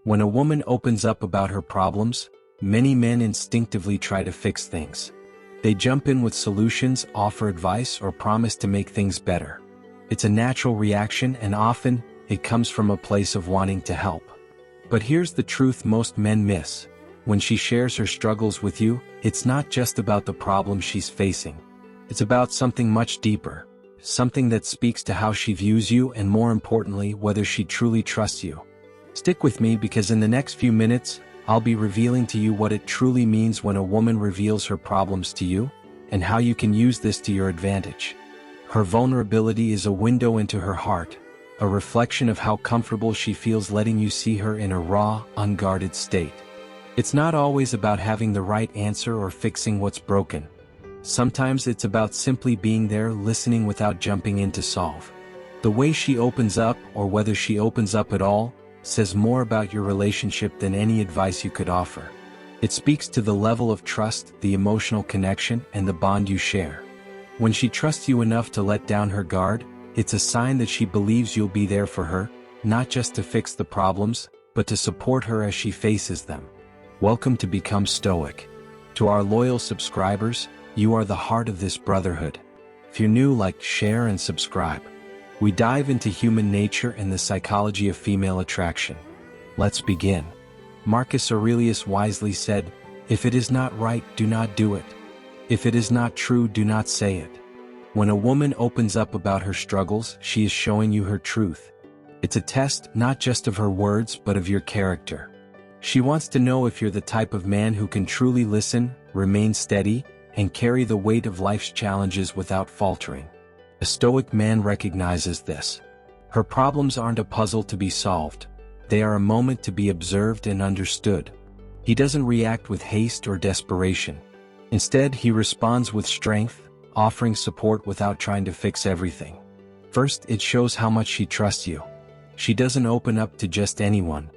When a woman opens up about her problems, many men instinctively try to fix things. They jump in with solutions, offer advice, or promise to make things better. It's a natural reaction, and often, it comes from a place of wanting to help. But here's the truth most men miss. When she shares her struggles with you, it's not just about the problem she's facing. It's about something much deeper. Something that speaks to how she views you and, more importantly, whether she truly trusts you. Stick with me, because in the next few minutes, I'll be revealing to you what it truly means when a woman reveals her problems to you, and how you can use this to your advantage. Her vulnerability is a window into her heart, a reflection of how comfortable she feels letting you see her in a raw, unguarded state. It's not always about having the right answer or fixing what's broken. Sometimes it's about simply being there, listening without jumping in to solve. The way she opens up, or whether she opens up at all, says more about your relationship than any advice you could offer. It speaks to the level of trust, the emotional connection, and the bond you share. When she trusts you enough to let down her guard, it's a sign that she believes you'll be there for her, not just to fix the problems, but to support her as she faces them. Welcome to Become Stoic. To our loyal subscribers, you are the heart of this brotherhood. If you're new, like, share, and subscribe. We dive into human nature and the psychology of female attraction. Let's begin. Marcus Aurelius wisely said, "If it is not right, do not do it. If it is not true, do not say it." When a woman opens up about her struggles, she is showing you her truth. It's a test not just of her words but of your character. She wants to know if you're the type of man who can truly listen, remain steady, and carry the weight of life's challenges without faltering. A Stoic man recognizes this. Her problems aren't a puzzle to be solved. They are a moment to be observed and understood. He doesn't react with haste or desperation. Instead, he responds with strength, offering support without trying to fix everything. First, it shows how much she trusts you. She doesn't open up to just anyone.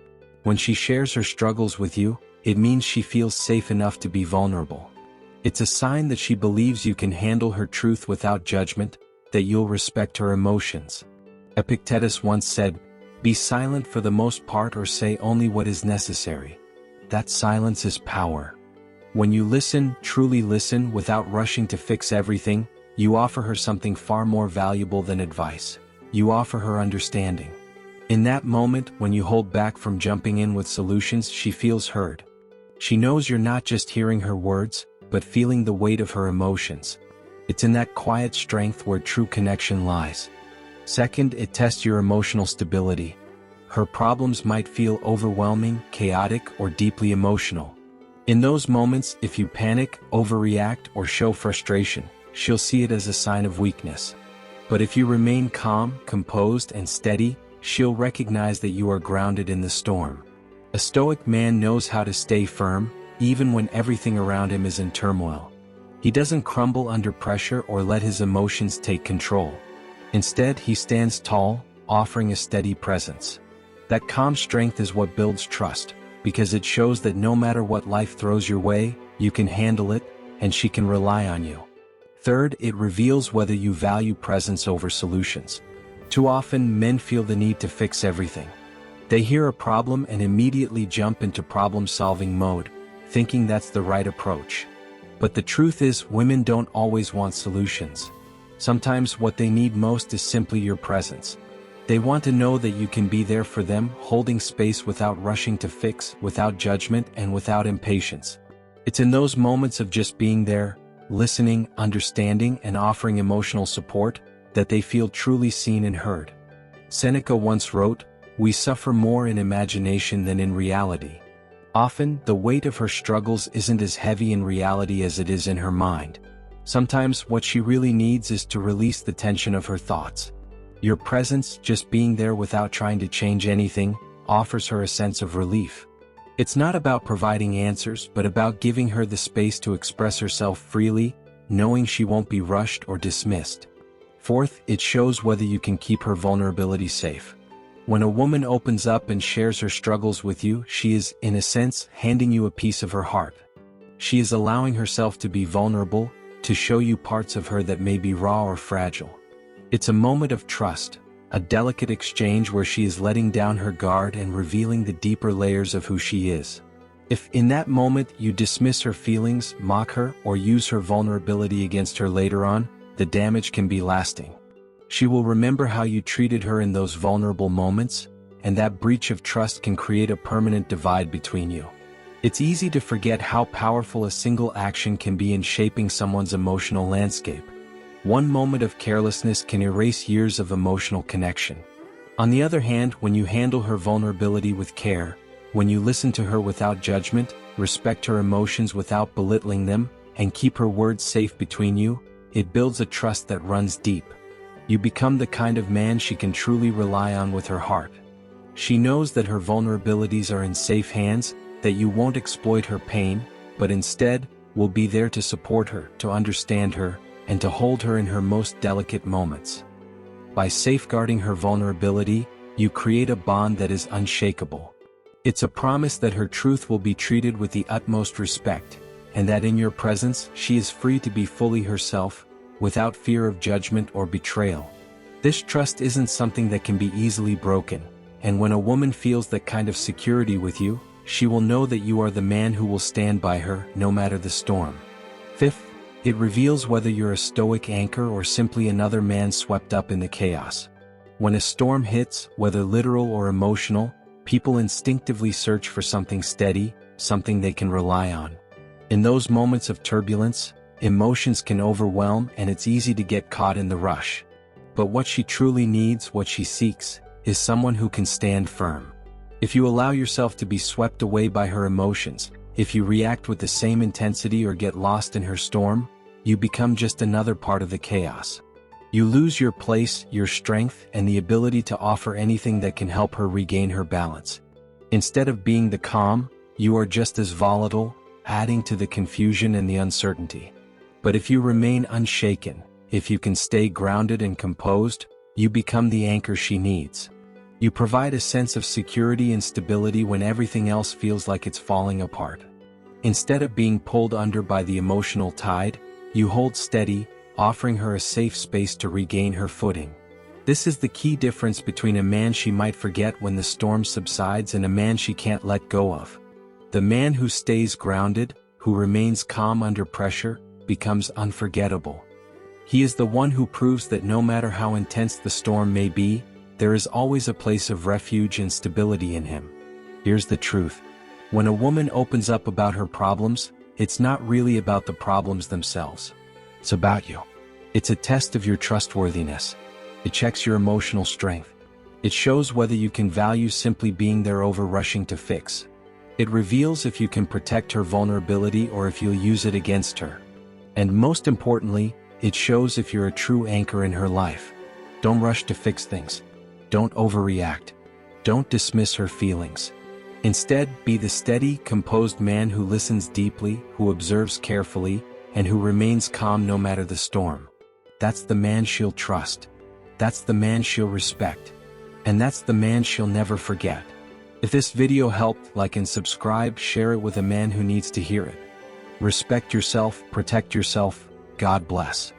When she shares her struggles with you, it means she feels safe enough to be vulnerable. It's a sign that she believes you can handle her truth without judgment, that you'll respect her emotions. Epictetus once said, "Be silent for the most part, or say only what is necessary." That silence is power. When you listen, truly listen, without rushing to fix everything, you offer her something far more valuable than advice. You offer her understanding. In that moment, when you hold back from jumping in with solutions, she feels heard. She knows you're not just hearing her words, but feeling the weight of her emotions. It's in that quiet strength where true connection lies. Second, it tests your emotional stability. Her problems might feel overwhelming, chaotic, or deeply emotional. In those moments, if you panic, overreact, or show frustration, she'll see it as a sign of weakness. But if you remain calm, composed, and steady, she'll recognize that you are grounded in the storm. A Stoic man knows how to stay firm, even when everything around him is in turmoil. He doesn't crumble under pressure or let his emotions take control. Instead, he stands tall, offering a steady presence. That calm strength is what builds trust, because it shows that no matter what life throws your way, you can handle it, and she can rely on you. Third, it reveals whether you value presence over solutions. Too often, men feel the need to fix everything. They hear a problem and immediately jump into problem-solving mode, thinking that's the right approach. But the truth is, women don't always want solutions. Sometimes what they need most is simply your presence. They want to know that you can be there for them, holding space without rushing to fix, without judgment, and without impatience. It's in those moments of just being there, listening, understanding, and offering emotional support, that they feel truly seen and heard. Seneca once wrote, "We suffer more in imagination than in reality." Often, the weight of her struggles isn't as heavy in reality as it is in her mind. Sometimes what she really needs is to release the tension of her thoughts. Your presence, just being there without trying to change anything, offers her a sense of relief. It's not about providing answers, but about giving her the space to express herself freely, knowing she won't be rushed or dismissed. Fourth, it shows whether you can keep her vulnerability safe. When a woman opens up and shares her struggles with you, she is, in a sense, handing you a piece of her heart. She is allowing herself to be vulnerable, to show you parts of her that may be raw or fragile. It's a moment of trust, A delicate exchange where she is letting down her guard and revealing the deeper layers of who she is. If in that moment you dismiss her feelings, mock her, or use her vulnerability against her later on, the damage can be lasting. She will remember how you treated her in those vulnerable moments, and that breach of trust can create a permanent divide between you. It's easy to forget how powerful a single action can be in shaping someone's emotional landscape. One moment of carelessness can erase years of emotional connection. On the other hand, when you handle her vulnerability with care, when you listen to her without judgment, respect her emotions without belittling them, and keep her words safe between you, it builds a trust that runs deep. You become the kind of man she can truly rely on with her heart. She knows that her vulnerabilities are in safe hands, that you won't exploit her pain, but instead, will be there to support her, to understand her, and to hold her in her most delicate moments. By safeguarding her vulnerability, you create a bond that is unshakable. It's a promise that her truth will be treated with the utmost respect, and that in your presence she is free to be fully herself, without fear of judgment or betrayal. This trust isn't something that can be easily broken, and when a woman feels that kind of security with you, she will know that you are the man who will stand by her, no matter the storm. Fifth, it reveals whether you're a stoic anchor or simply another man swept up in the chaos. When a storm hits, whether literal or emotional, people instinctively search for something steady, something they can rely on. In those moments of turbulence, emotions can overwhelm and it's easy to get caught in the rush. But what she truly needs, what she seeks, is someone who can stand firm. If you allow yourself to be swept away by her emotions, if you react with the same intensity or get lost in her storm, you become just another part of the chaos. You lose your place, your strength, and the ability to offer anything that can help her regain her balance. Instead of being the calm, you are just as volatile, adding to the confusion and the uncertainty. But if you remain unshaken, if you can stay grounded and composed, you become the anchor she needs. You provide a sense of security and stability when everything else feels like it's falling apart. Instead of being pulled under by the emotional tide, you hold steady, offering her a safe space to regain her footing. This is the key difference between a man she might forget when the storm subsides and a man she can't let go of. The man who stays grounded, who remains calm under pressure, becomes unforgettable. He is the one who proves that no matter how intense the storm may be, there is always a place of refuge and stability in him. Here's the truth. When a woman opens up about her problems, it's not really about the problems themselves. It's about you. It's a test of your trustworthiness. It checks your emotional strength. It shows whether you can value simply being there over rushing to fix. It reveals if you can protect her vulnerability or if you'll use it against her. And most importantly, it shows if you're a true anchor in her life. Don't rush to fix things. Don't overreact. Don't dismiss her feelings. Instead, be the steady, composed man who listens deeply, who observes carefully, and who remains calm no matter the storm. That's the man she'll trust. That's the man she'll respect. And that's the man she'll never forget. If this video helped, like and subscribe, share it with a man who needs to hear it. Respect yourself, protect yourself. God bless.